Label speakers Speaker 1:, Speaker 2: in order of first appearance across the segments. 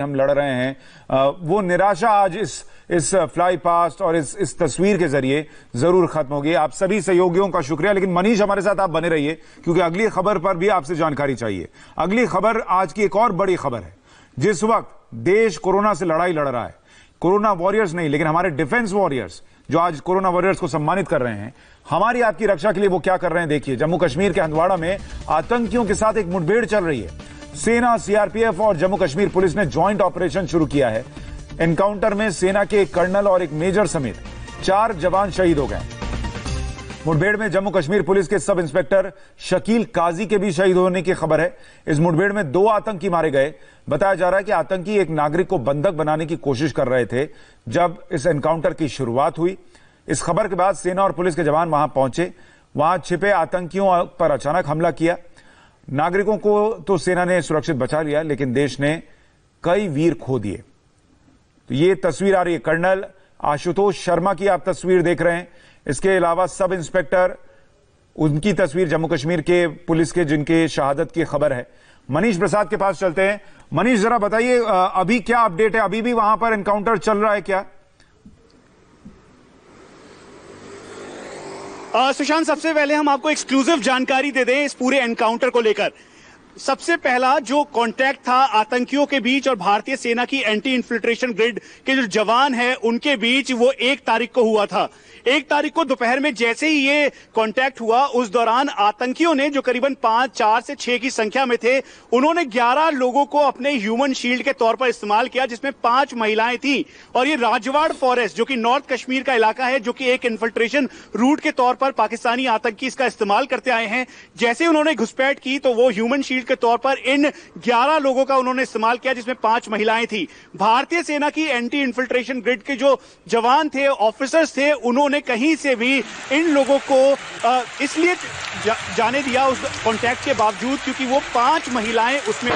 Speaker 1: हम लड़ रहे हैं वो निराशा आज इस फ्लाई पास्ट और इस तस्वीर के जरिए जरूर खत्म होगी। आप सभी सहयोगियों का शुक्रिया। लेकिन मनीष, हमारे साथ आप बने रहिए क्योंकि अगली खबर पर भी आपसे जानकारी चाहिए। अगली खबर आज की एक और बड़ी खबर है। जिस वक्त देश कोरोना से लड़ाई लड़ रहा है, कोरोना वॉरियर्स नहीं लेकिन हमारे डिफेंस वॉरियर्स जो आज कोरोना वॉरियर्स को सम्मानित कर रहे हैं, हमारी आपकी रक्षा के लिए वो क्या कर रहे हैं देखिए। जम्मू कश्मीर के हंदवाड़ा में आतंकियों के साथ एक मुठभेड़ चल रही है। सेना, सीआरपीएफ और जम्मू कश्मीर पुलिस ने ज्वाइंट ऑपरेशन शुरू किया है। एनकाउंटर में सेना के एक कर्नल और एक मेजर समेत 4 जवान शहीद हो गए। मुठभेड़ में जम्मू कश्मीर पुलिस के सब इंस्पेक्टर शकील काजी के भी शहीद होने की खबर है। इस मुठभेड़ में 2 आतंकी मारे गए। बताया जा रहा है कि आतंकी एक नागरिक को बंधक बनाने की कोशिश कर रहे थे जब इस एनकाउंटर की शुरुआत हुई। इस खबर के बाद सेना और पुलिस के जवान वहां पहुंचे। वहां छिपे आतंकियों पर अचानक हमला किया। नागरिकों को तो सेना ने सुरक्षित बचा लिया, लेकिन देश ने कई वीर खो दिए। तो ये तस्वीर आ रही है कर्नल आशुतोष शर्मा की, आप तस्वीर देख रहे हैं। इसके अलावा सब इंस्पेक्टर, उनकी तस्वीर जम्मू कश्मीर के पुलिस के जिनके शहादत की खबर है। मनीष प्रसाद के पास चलते हैं। मनीष, जरा बताइए अभी क्या अपडेट है? अभी भी वहां पर एनकाउंटर चल रहा है क्या?
Speaker 2: सुशांत, सबसे पहले हम आपको एक्सक्लूसिव जानकारी दे दें इस पूरे एनकाउंटर को लेकर। सबसे पहला जो कांटेक्ट था आतंकियों के बीच और भारतीय सेना की एंटी इन्फिल्ट्रेशन ग्रिड के जो जवान हैं उनके बीच, वो 1 तारीख को हुआ था। 1 तारीख को दोपहर में जैसे ही ये कांटेक्ट हुआ, उस दौरान आतंकियों ने, जो करीबन 4 से 6 की संख्या में थे, उन्होंने 11 लोगों को अपने ह्यूमन शील्ड के तौर पर इस्तेमाल किया, जिसमें 5 महिलाएं थी। और ये राजवाड़ फॉरेस्ट, जो कि नॉर्थ कश्मीर का इलाका है, जो कि एक इन्फिल्ट्रेशन रूट के तौर पर पाकिस्तानी आतंकी इसका इस्तेमाल करते आए हैं, जैसे उन्होंने घुसपैठ की तो वो ह्यूमन शील्ड के तौर पर इन 11 लोगों का उन्होंने इस्तेमाल किया, जिसमें 5 महिलाएं थी। भारतीय सेना की एंटी इन्फिल्ट्रेशन ग्रिड के जो जवान थे, ऑफिसर्स थे, उन्होंने कहीं से भी इन लोगों को इसलिए जाने दिया उस कांटेक्ट के बावजूद क्योंकि वो 5 महिलाएं उसमें,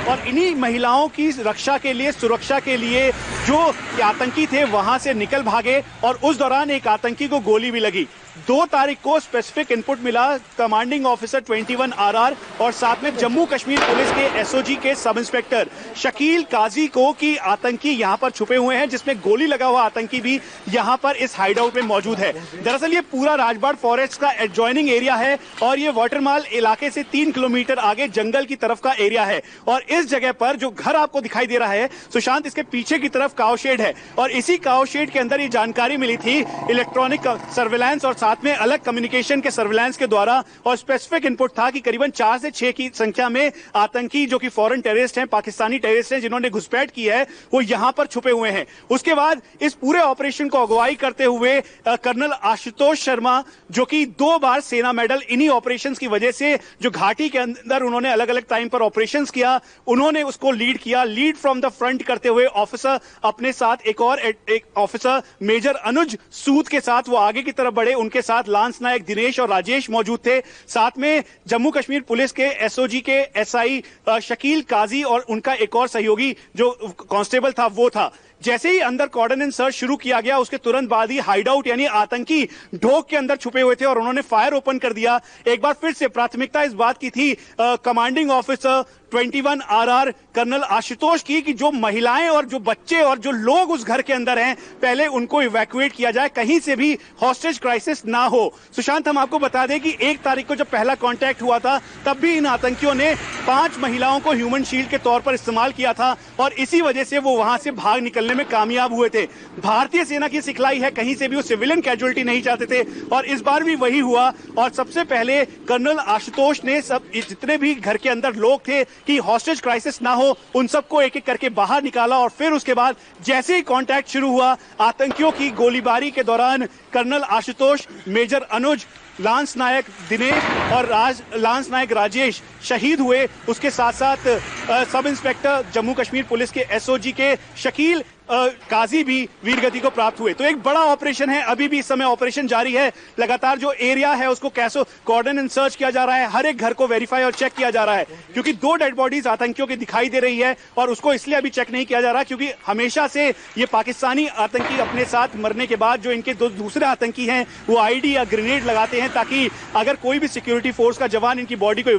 Speaker 2: और इन्हीं महिलाओं की रक्षा के लिए, सुरक्षा के लिए जो आतंकी थे वहां से निकल भागे और उस दौरान एक आतंकी को गोली भी लगी। 2 तारीख को स्पेसिफिक इनपुट मिला कमांडिंग ऑफिसर 21 RR और साथ में जम्मू कश्मीर पुलिस के SOG के सब इंस्पेक्टर शकील काजी को कि आतंकी यहां पर छुपे हुए हैं, जिसमें गोली लगा हुआ आतंकी भी यहां पर इस हाइडआउट में मौजूद है। दरअसल ये पूरा राजबाड़ फॉरेस्ट का एडजॉइनिंग एरिया है और ये वाटरमाल इलाके से 3 किलोमीटर आगे जंगल की तरफ का एरिया है। और इस जगह पर जो घर आपको दिखाई दे रहा है सुशांत, इसके पीछे की तरफ काव शेड है और इसी काव शेड के अंदर ये जानकारी मिली थी इलेक्ट्रॉनिक सर्विलांस और साथ में अलग कम्युनिकेशन के सर्विलांस के द्वारा, और स्पेसिफिक इनपुट था कि करीबन 4 से 6 की संख्या में आतंकी जो कि फॉरेन टेररिस्ट हैं, पाकिस्तानी टेररिस्ट हैं, जिन्होंने घुसपैठ की है, वो यहां पर छुपे हुए हैं। उसके बाद इस पूरे ऑपरेशन को अगुवाई करते हुए कर्नल आशुतोष शर्मा, जो कि 2 बार सेना मेडल इन्हीं ऑपरेशंस की वजह से, जो घाटी के अंदर उन्होंने अलग अलग टाइम पर ऑपरेशंस किया, उन्होंने उसको लीड किया। लीड फ्रॉम द फ्रंट करते हुए ऑफिसर अपने साथ एक ऑफिसर मेजर अनुज सूद के साथ वो आगे की तरफ बढ़े। उनके साथ लांस नायक दिनेश और राजेश मौजूद थे। साथ में जम्मू कश्मीर पुलिस के SOG के SI शकील काजी और उनका एक और सहयोगी जो कांस्टेबल था वो था। जैसे ही अंदर कॉर्डन सर्च शुरू किया गया, उसके तुरंत बाद ही हाइडआउट यानी आतंकी ढोक के अंदर छुपे हुए थे और उन्होंने फायर ओपन कर दिया। एक बार फिर से प्राथमिकता इस बात की थी commanding officer 21 RR colonel Ashutosh की कि जो महिलाएं और जो बच्चे और जो लोग उस घर के अंदर हैं, पहले उनको इवैक्यूएट किया जाए, कहीं से भी हॉस्टेज क्राइसिस ना हो। सुशांत, हम आपको बता दें कि 1 तारीख को जब पहला कांटेक्ट हुआ था, तब भी इन आतंकियों ने 5 महिलाओं को ह्यूमन शील्ड के तौर पर इस्तेमाल किया था और इसी वजह से वो वहां से भाग निकलने में कामयाब हुए थे। भारतीय सेना की सिखलाई है, कहीं से भी वो सिविलियन कैजुअलिटी नहीं चाहते थे और इस बार भी वही हुआ। और सबसे पहले कर्नल आशुतोष ने सब जितने भी घर के अंदर लोग थे कि हॉस्टेज क्राइसिस ना हो, उन सबको एक एक करके बाहर निकाला और फिर उसके बाद जैसे ही कांटेक्ट शुरू हुआ, आतंकियों की गोलीबारी के दौरान कर्नल आशुतोष, मेजर अनुज, लांस नायक दिनेश और लांस नायक राजेश शहीद हुए। उसके साथ साथ sub inspector Jammu Kashmir police के SOG के शकील काजी भी वीरगति को प्राप्त हुए। तो एक बड़ा ऑपरेशन है, अभी भी इस समय ऑपरेशन जारी है। लगातार जो एरिया है उसको कैसे कॉर्डन एंड सर्च किया जा रहा है, हर एक घर को वेरीफाई और चेक किया जा रहा है, क्योंकि 2 डेड बॉडीज आतंकियों की दिखाई दे रही है और उसको इसलिए अभी चेक नहीं किया जा रहा क्योंकि हमेशा से ये पाकिस्तानी आतंकी अपने साथ मरने के बाद जो इनके दूसरे आतंकी हैं वो ID या ग्रेनेड लगाते हैं, ताकि अगर कोई भी सिक्योरिटी फोर्स का जवान इनकी बॉडी को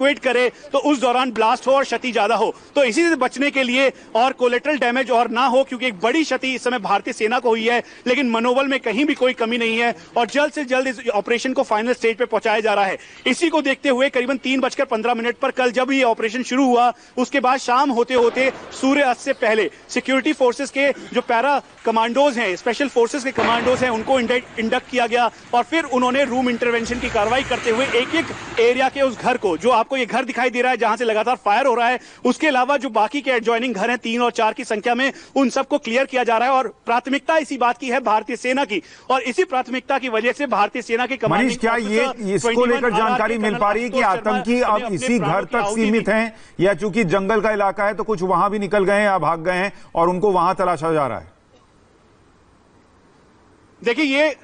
Speaker 2: इवैक्यूएट करे तो उस दौरान ब्लास्ट हो और क्षति ज्यादा हो। तो इसी से बचने के लिए और कोलेटरल डैमेज और ना हो, क्योंकि एक बड़ी क्षति इस समय भारतीय सेना को हुई है, लेकिन मनोबल में कहीं भी कोई कमी नहीं है और जल्द से जल्द इस ऑपरेशन को फाइनल स्टेज पे पहुंचाया जा रहा है। इसी को देखते हुए करीबन 3:15 पर कल जब ये ऑपरेशन शुरू हुआ, उसके बाद शाम होते होते सूर्य अस्त से पहले सिक्योरिटी फोर्सेस के जो पैरा कमांडोज हैं, स्पेशल फोर्सेस के कमांडोज हैं, उनको इंडक्ट किया गया और फिर उन्होंने रूम इंटरवेंशन की कार्रवाई करते हुए एक एक एरिया के उस घर को, जो आपको ये घर दिखाई दे रहा है जहां से लगातार फायर हो रहा है, उसके अलावा जो बाकी के एडजॉइनिंग घर हैं 3 और 4 की संख्या में, उन सबको क्लियर किया जा रहा है। और प्राथमिकता इसी बात की है भारतीय सेना की, और इसी प्राथमिकता की वजह से भारतीय सेना के
Speaker 1: मनीष, क्या ये इसको लेकर जानकारी मिल पा रही है कि आतंकी अब इसी घर तक सीमित हैं, या चूंकि जंगल का इलाका है तो कुछ वहां भी निकल गए हैं या भाग गए हैं और उनको वहां तलाशा जा रहा है?
Speaker 2: देखिए, ये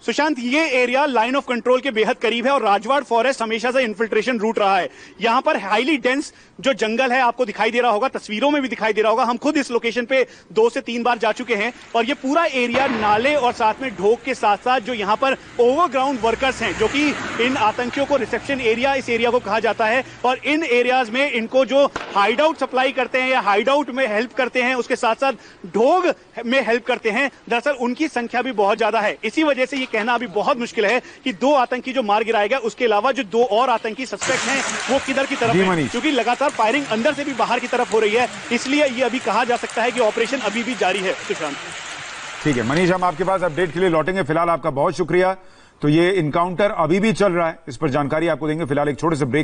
Speaker 2: सुशांत, ये एरिया लाइन ऑफ कंट्रोल के बेहद करीब है और राजवाड़ फॉरेस्ट हमेशा से इन्फिल्ट्रेशन रूट रहा है। यहां पर हाईली डेंस जो जंगल है आपको दिखाई दे रहा होगा, तस्वीरों में भी दिखाई दे रहा होगा। हम खुद इस लोकेशन पे 2 से 3 बार जा चुके हैं और ये पूरा एरिया नाले और साथ में ढोक के साथ साथ जो यहां पर ओवरग्राउंड वर्कर्स हैं, जो कि इन आतंकियों को रिसेप्शन एरिया, इस एरिया को कहा जाता है, और इन एरियाज में इनको जो हाइड आउट सप्लाई करते हैं या हाइड आउट में हेल्प करते हैं, उसके साथ साथ ढोग में हेल्प करते हैं, दरअसल उनकी संख्या भी बहुत ज्यादा है। इसी वजह से ये कहना अभी बहुत मुश्किल है कि 2 आतंकी जो मार गिराए गए, उसके अलावा जो 2 और आतंकी सस्पेक्ट हैं वो किधर की तरफ हैं, क्योंकि लगातार फायरिंग अंदर से भी बाहर की तरफ हो रही है। इसलिए ये अभी कहा जा सकता है कि ऑपरेशन अभी भी जारी है। सुशांत,
Speaker 1: ठीक है मनीष, हम आपके पास अपडेट के लिए लौटेंगे। फिलहाल आपका बहुत शुक्रिया। तो ये इनकाउंटर अभी भी चल रहा है, इस पर जानकारी आपको देंगे। फिलहाल एक छोटे से ब्रेक